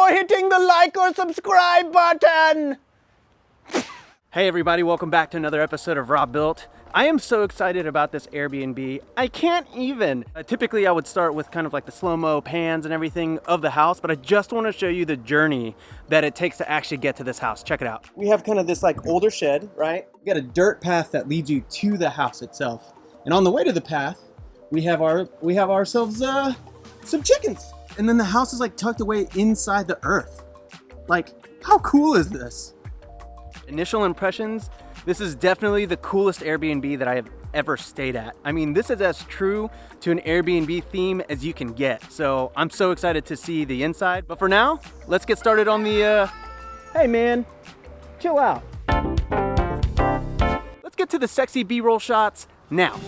before hitting the like or subscribe button. Hey everybody, welcome back to another episode of Robuilt. I am so excited about this Airbnb. I can't even. Typically I would start with kind of like the slow-mo pans and everything of the house, but I just want to show you the journey that it takes to actually get to this house. Check it out. We have kind of this like older shed, right? We got a dirt path that leads you to the house itself. And on the way to the path, we have ourselves some chickens. And then the house is like tucked away inside the earth. Like, how cool is this? Initial impressions, this is definitely the coolest Airbnb that I have ever stayed at. I mean, this is as true to an Airbnb theme as you can get. So I'm so excited to see the inside. But for now, let's get started on the, hey man, chill out. Let's get to the sexy B-roll shots now.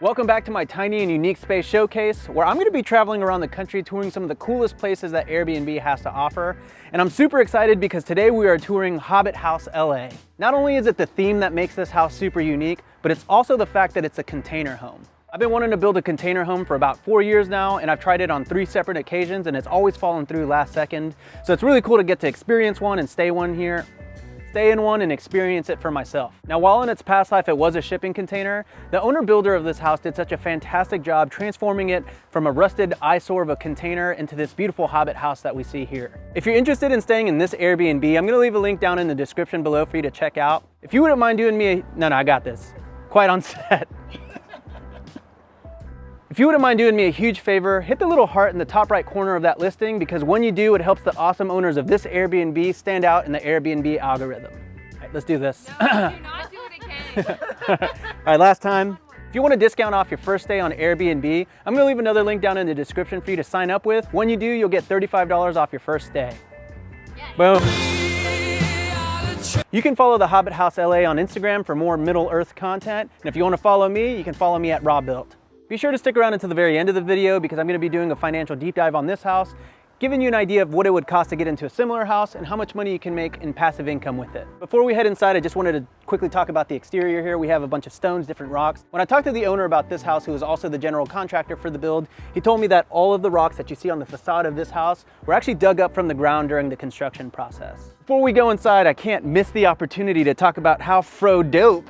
Welcome back to my tiny and unique space showcase, where I'm going to be traveling around the country touring some of the coolest places that Airbnb has to offer. And I'm super excited because today we are touring Hobbit House LA. Not only is it the theme that makes this house super unique, but it's also the fact that it's a container home. I've been wanting to build a container home for about 4 years now, and I've tried it on 3 separate occasions, and it's always fallen through last second. So it's really cool to get to experience one and stay in one and experience it for myself. Now, while in its past life it was a shipping container, the owner builder of this house did such a fantastic job transforming it from a rusted eyesore of a container into this beautiful Hobbit house that we see here. If you're interested in staying in this Airbnb, I'm gonna leave a link down in the description below for you to check out. If you wouldn't mind doing me no, I got this. Quiet on set. If you wouldn't mind doing me a huge favor, hit the little heart in the top right corner of that listing, because when you do, it helps the awesome owners of this Airbnb stand out in the Airbnb algorithm. All right, let's do this. No, do not do it again. All right, last time. If you want a discount off your first stay on Airbnb, I'm gonna leave another link down in the description for you to sign up with. When you do, you'll get $35 off your first stay. Yes. Boom. You can follow the Hobbit House LA on Instagram for more Middle Earth content. And if you wanna follow me, you can follow me at Robuilt. Be sure to stick around until the very end of the video, because I'm going to be doing a financial deep dive on this house, giving you an idea of what it would cost to get into a similar house and how much money you can make in passive income with it. Before we head inside, I just wanted to quickly talk about the exterior here. We have a bunch of stones, different rocks. When I talked to the owner about this house, who was also the general contractor for the build, he told me that all of the rocks that you see on the facade of this house were actually dug up from the ground during the construction process. Before we go inside, I can't miss the opportunity to talk about how dope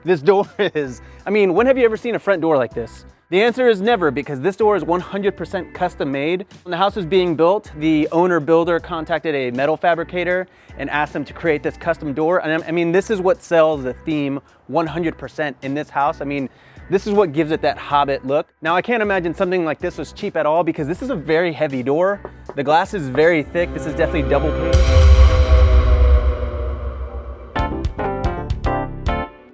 this door is. I mean, when have you ever seen a front door like this? The answer is never, because this door is 100% custom made. When the house was being built, the owner builder contacted a metal fabricator and asked them to create this custom door. And I mean, this is what sells the theme 100% in this house. I mean, this is what gives it that Hobbit look. Now, I can't imagine something like this was cheap at all, because this is a very heavy door. The glass is very thick. This is definitely double pane.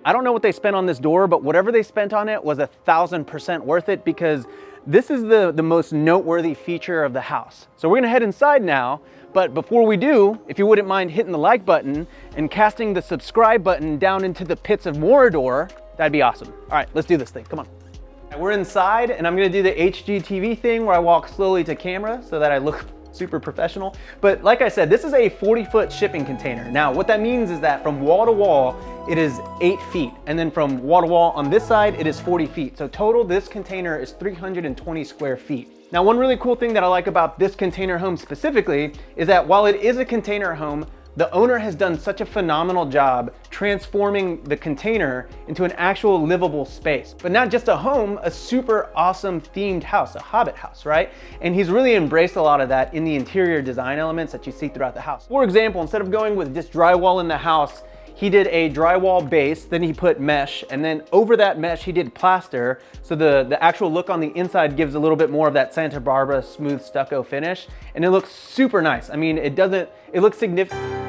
I don't know what they spent on this door, but whatever they spent on it was 1000% worth it, because this is the most noteworthy feature of the house. So we're gonna head inside now, but before we do, if you wouldn't mind hitting the like button and casting the subscribe button down into the pits of Mordor, that'd be awesome. All right, let's do this thing, come on. We're inside, and I'm gonna do the HGTV thing where I walk slowly to camera so that I look super professional. But like I said, this is a 40-foot shipping container. Now, what that means is that from wall to wall, it is 8 feet. And then from wall to wall on this side, it is 40 feet. So total, this container is 320 square feet. Now, one really cool thing that I like about this container home specifically is that while it is a container home, The owner has done such a phenomenal job transforming the container into an actual livable space. But not just a home, a super awesome themed house, a Hobbit house, right? And he's really embraced a lot of that in the interior design elements that you see throughout the house. For example, instead of going with just drywall in the house, he did a drywall base, then he put mesh, and then over that mesh he did plaster, so the actual look on the inside gives a little bit more of that Santa Barbara smooth stucco finish, and it looks super nice. I mean, it looks significant.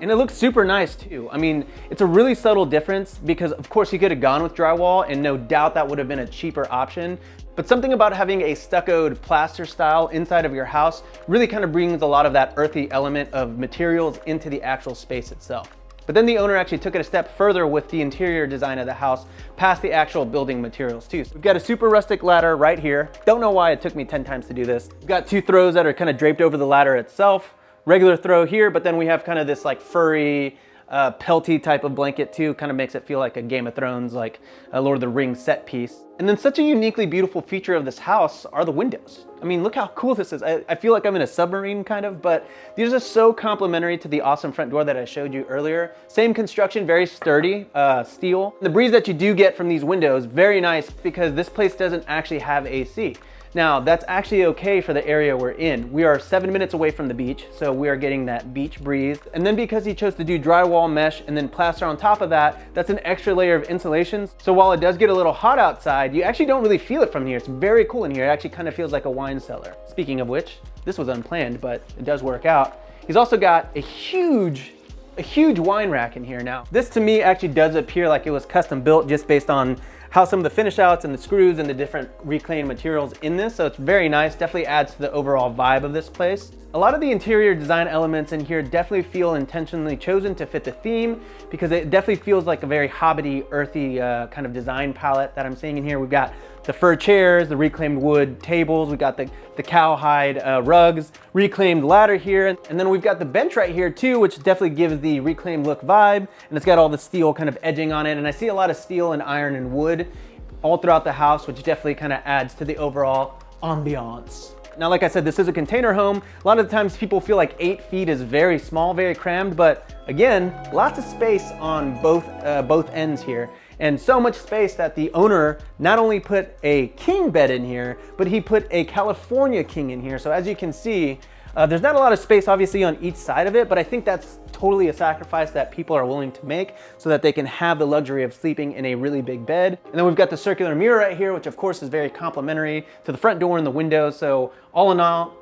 And it looks super nice too. I mean, it's a really subtle difference because of course you could have gone with drywall and no doubt that would have been a cheaper option. But something about having a stuccoed plaster style inside of your house really kind of brings a lot of that earthy element of materials into the actual space itself. But then the owner actually took it a step further with the interior design of the house past the actual building materials too. So we've got a super rustic ladder right here. Don't know why it took me 10 times to do this. We've got 2 throws that are kind of draped over the ladder itself. Regular throw here, but then we have kind of this like furry, pelty type of blanket too. Kind of makes it feel like a Game of Thrones, like a Lord of the Rings set piece. And then such a uniquely beautiful feature of this house are the windows. I mean, look how cool this is. I feel like I'm in a submarine kind of, but these are so complementary to the awesome front door that I showed you earlier. Same construction, very sturdy, steel. The breeze that you do get from these windows, very nice because this place doesn't actually have AC. Now, that's actually okay for the area we're in. We are 7 minutes away from the beach, so we are getting that beach breeze. And then because he chose to do drywall mesh and then plaster on top of that, that's an extra layer of insulation. So while it does get a little hot outside, you actually don't really feel it from here. It's very cool in here. It actually kind of feels like a wine cellar. Speaking of which, this was unplanned, but it does work out. He's also got a huge wine rack in here now. This to me actually does appear like it was custom built just based on how some of the finish outs and the screws and the different reclaimed materials in this. So it's very nice, definitely adds to the overall vibe of this place. A lot of the interior design elements in here definitely feel intentionally chosen to fit the theme because it definitely feels like a very hobbity, earthy kind of design palette that I'm seeing in here. We've got the fur chairs, the reclaimed wood tables, we've got the cowhide rugs, reclaimed ladder here, and then we've got the bench right here too, which definitely gives the reclaimed look vibe, and it's got all the steel kind of edging on it, and I see a lot of steel and iron and wood all throughout the house, which definitely kind of adds to the overall ambiance. Now, like I said, this is a container home. A lot of the times people feel like 8 feet is very small, very crammed, but again, lots of space on both ends here. And so much space that the owner not only put a king bed in here, but he put a California king in here. So as you can see, there's not a lot of space obviously on each side of it, but I think that's totally a sacrifice that people are willing to make so that they can have the luxury of sleeping in a really big bed. And then we've got the circular mirror right here, which of course is very complementary to the front door and the windows. So all in all,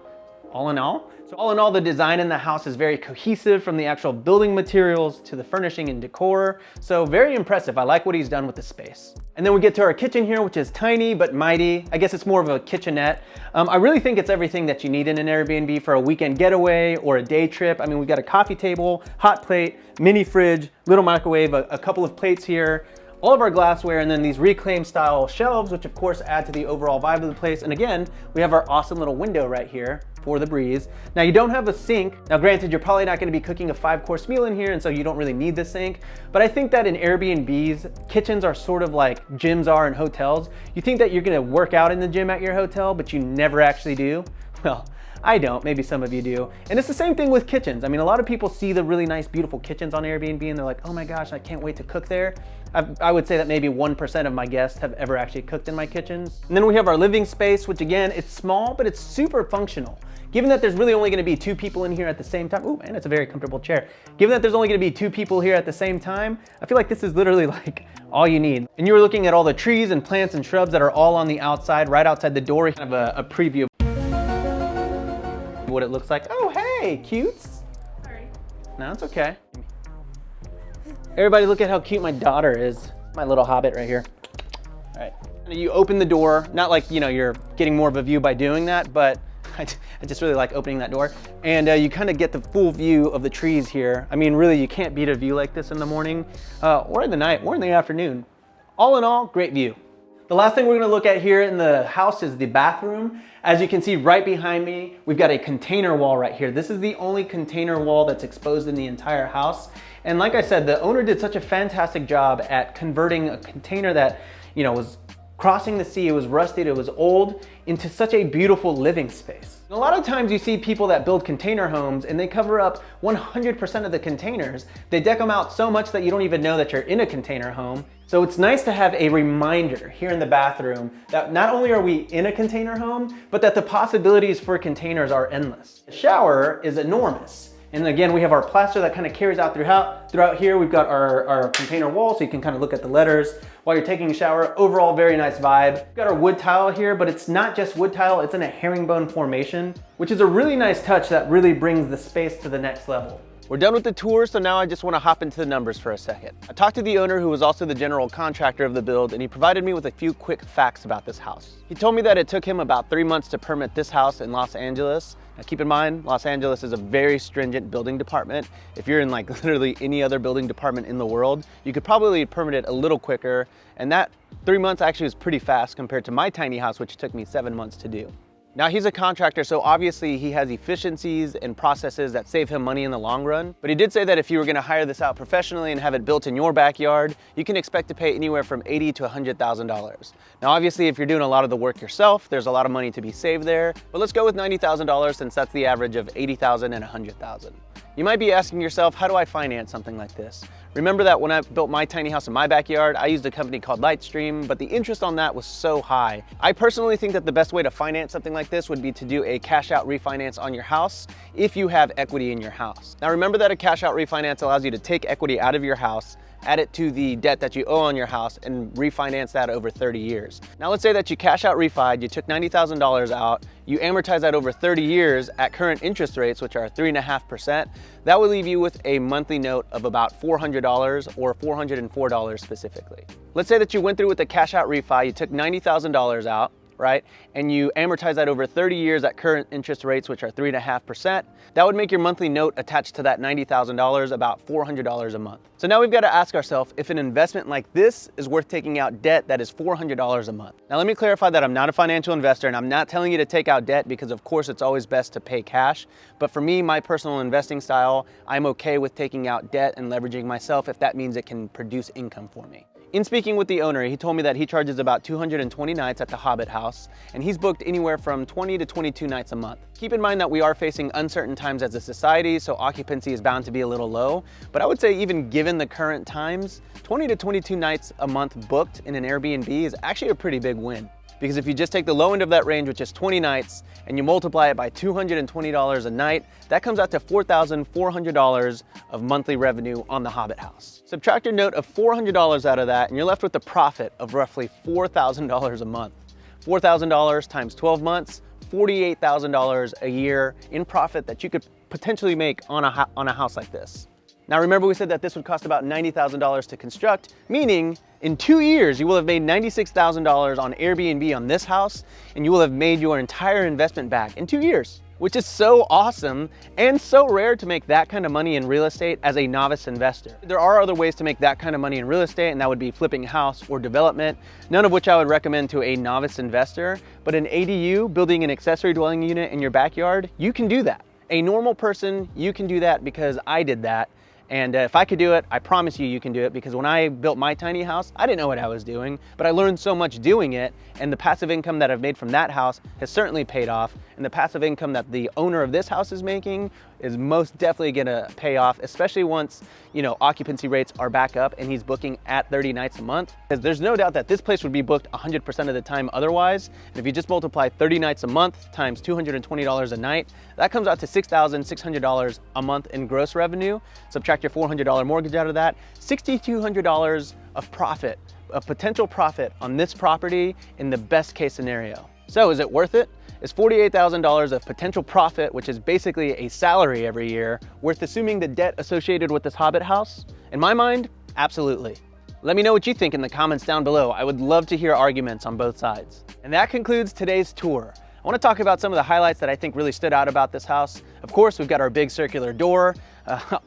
the design in the house is very cohesive from the actual building materials to the furnishing and decor. So very impressive. I like what he's done with the space. And then we get to our kitchen here, which is tiny but mighty. I guess it's more of a kitchenette. I really think it's everything that you need in an Airbnb for a weekend getaway or a day trip. I mean, we've got a coffee table, hot plate, mini fridge, little microwave, a couple of plates here, all of our glassware, and then these reclaimed style shelves, which of course add to the overall vibe of the place. And again, we have our awesome little window right here for the breeze. Now you don't have a sink. Now granted, you're probably not gonna be cooking a 5-course meal in here, and so you don't really need the sink. But I think that in Airbnbs, kitchens are sort of like gyms are in hotels. You think that you're gonna work out in the gym at your hotel, but you never actually do. Well, I don't, maybe some of you do. And it's the same thing with kitchens. I mean, a lot of people see the really nice, beautiful kitchens on Airbnb and they're like, oh my gosh, I can't wait to cook there. I would say that maybe 1% of my guests have ever actually cooked in my kitchens. And then we have our living space, which again, it's small, but it's super functional. Given that there's really only gonna be 2 people in here at the same time, ooh, and it's a very comfortable chair. Given that there's only gonna be 2 people here at the same time, I feel like this is literally like all you need. And you were looking at all the trees and plants and shrubs that are all on the outside, right outside the door, kind of a preview of what it looks like. Oh, hey, cutes. Sorry. No, it's okay. Everybody look at how cute my daughter is. My little hobbit right here. All right, you open the door, not like, you know, you're getting more of a view by doing that, but I just really like opening that door. And you kind of get the full view of the trees here. I mean, really, you can't beat a view like this in the morning, or in the night, or in the afternoon. All in all, great view. The last thing we're gonna look at here in the house is the bathroom. As you can see right behind me, we've got a container wall right here. This is the only container wall that's exposed in the entire house. And like I said, the owner did such a fantastic job at converting a container that, you know, was crossing the sea, it was rusted, it was old, into such a beautiful living space. A lot of times you see people that build container homes and they cover up 100% of the containers. They deck them out so much that you don't even know that you're in a container home. So it's nice to have a reminder here in the bathroom that not only are we in a container home, but that the possibilities for containers are endless. The shower is enormous. And again, we have our plaster that kind of carries out throughout here. We've got our container wall, so you can kind of look at the letters while you're taking a shower. Overall, very nice vibe. We've got our wood tile here, but it's not just wood tile, it's in a herringbone formation, which is a really nice touch that really brings the space to the next level. We're done with the tour, so now I just want to hop into the numbers for a second. I talked to the owner, who was also the general contractor of the build, and he provided me with a few quick facts about this house. He told me that it took him about 3 months to permit this house in Los Angeles. Now keep in mind, Los Angeles is a very stringent building department. If you're in like literally any other building department in the world, you could probably permit it a little quicker, and that 3 months actually was pretty fast compared to my tiny house, which took me 7 months to do. Now he's a contractor, so obviously he has efficiencies and processes that save him money in the long run. But he did say that if you were gonna hire this out professionally and have it built in your backyard, you can expect to pay anywhere from $80,000 to $100,000. Now obviously if you're doing a lot of the work yourself, there's a lot of money to be saved there, but let's go with $90,000 since that's the average of $80,000 and $100,000. You might be asking yourself, how do I finance something like this? Remember that when I built my tiny house in my backyard, I used a company called Lightstream, but the interest on that was so high. I personally think that the best way to finance something like this would be to do a cash out refinance on your house if you have equity in your house. Now remember that a cash out refinance allows you to take equity out of your house, add it to the debt that you owe on your house, and refinance that over 30 years. Now let's say that you cash out refied, you took $90,000 out, you amortize that over 30 years at current interest rates, which are 3.5%. That will leave you with a monthly note of about $400 or $404 specifically. Let's say that you went through with the cash out refi, you took $90,000 out, right? And you amortize that over 30 years at current interest rates, which are 3.5%. That would make your monthly note attached to that $90,000 about $400 a month. So now we've got to ask ourselves if an investment like this is worth taking out debt that is $400 a month. Now let me clarify that I'm not a financial investor and I'm not telling you to take out debt because of course it's always best to pay cash. But for me, my personal investing style, I'm okay with taking out debt and leveraging myself if that means it can produce income for me. In speaking with the owner, he told me that he charges about 220 nights at the Hobbit house, and he's booked anywhere from 20 to 22 nights a month. Keep in mind that we are facing uncertain times as a society, so occupancy is bound to be a little low, but I would say even given the current times, 20 to 22 nights a month booked in an Airbnb is actually a pretty big win. Because if you just take the low end of that range, which is 20 nights, and you multiply it by $220 a night, that comes out to $4,400 of monthly revenue on the Hobbit house. Subtract your note of $400 out of that, and you're left with a profit of roughly $4,000 a month. $4,000 times 12 months, $48,000 a year in profit that you could potentially make on a house like this. Now remember we said that this would cost about $90,000 to construct, meaning in 2 years you will have made $96,000 on Airbnb on this house, and you will have made your entire investment back in 2 years, which is so awesome and so rare to make that kind of money in real estate as a novice investor. There are other ways to make that kind of money in real estate, and that would be flipping a house or development, none of which I would recommend to a novice investor, but an ADU, building an accessory dwelling unit in your backyard, you can do that. A normal person, you can do that because I did that. And if I could do it, I promise you can do it, because when I built my tiny house, I didn't know what I was doing, but I learned so much doing it, and the passive income that I've made from that house has certainly paid off, and the passive income that the owner of this house is making is most definitely gonna pay off, especially once, you know, occupancy rates are back up and he's booking at 30 nights a month. Because there's no doubt that this place would be booked 100% of the time otherwise. And if you just multiply 30 nights a month times $220 a night, that comes out to $6,600 a month in gross revenue. Subtract your $400 mortgage out of that, $6,200 of profit, of potential profit on this property in the best case scenario. So is it worth it? Is $48,000 of potential profit, which is basically a salary every year, worth assuming the debt associated with this Hobbit house? In my mind, absolutely. Let me know what you think in the comments down below. I would love to hear arguments on both sides. And that concludes today's tour. I want to talk about some of the highlights that I think really stood out about this house. Of course, we've got our big circular door,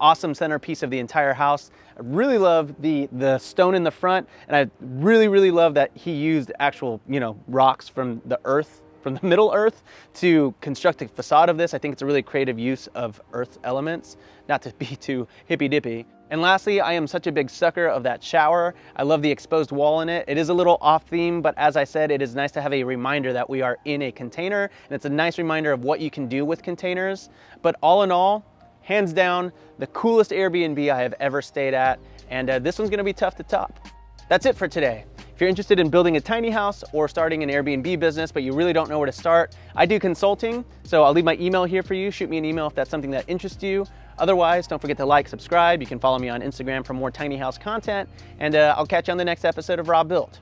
awesome centerpiece of the entire house. I really love the stone in the front, and I really love that he used actual, rocks from the earth from the Middle Earth to construct a facade of this. I think it's a really creative use of earth elements, not to be too hippy-dippy. And lastly, I am such a big sucker of that shower. I love the exposed wall in it. It is a little off theme, but as I said, it is nice to have a reminder that we are in a container, and it's a nice reminder of what you can do with containers. But all in all, hands down, the coolest Airbnb I have ever stayed at, and this one's gonna be tough to top. That's it for today. If you're interested in building a tiny house or starting an Airbnb business, but you really don't know where to start, I do consulting, so I'll leave my email here for you. Shoot me an email if that's something that interests you. Otherwise, don't forget to like, subscribe. You can follow me on Instagram for more tiny house content, and I'll catch you on the next episode of Robuilt.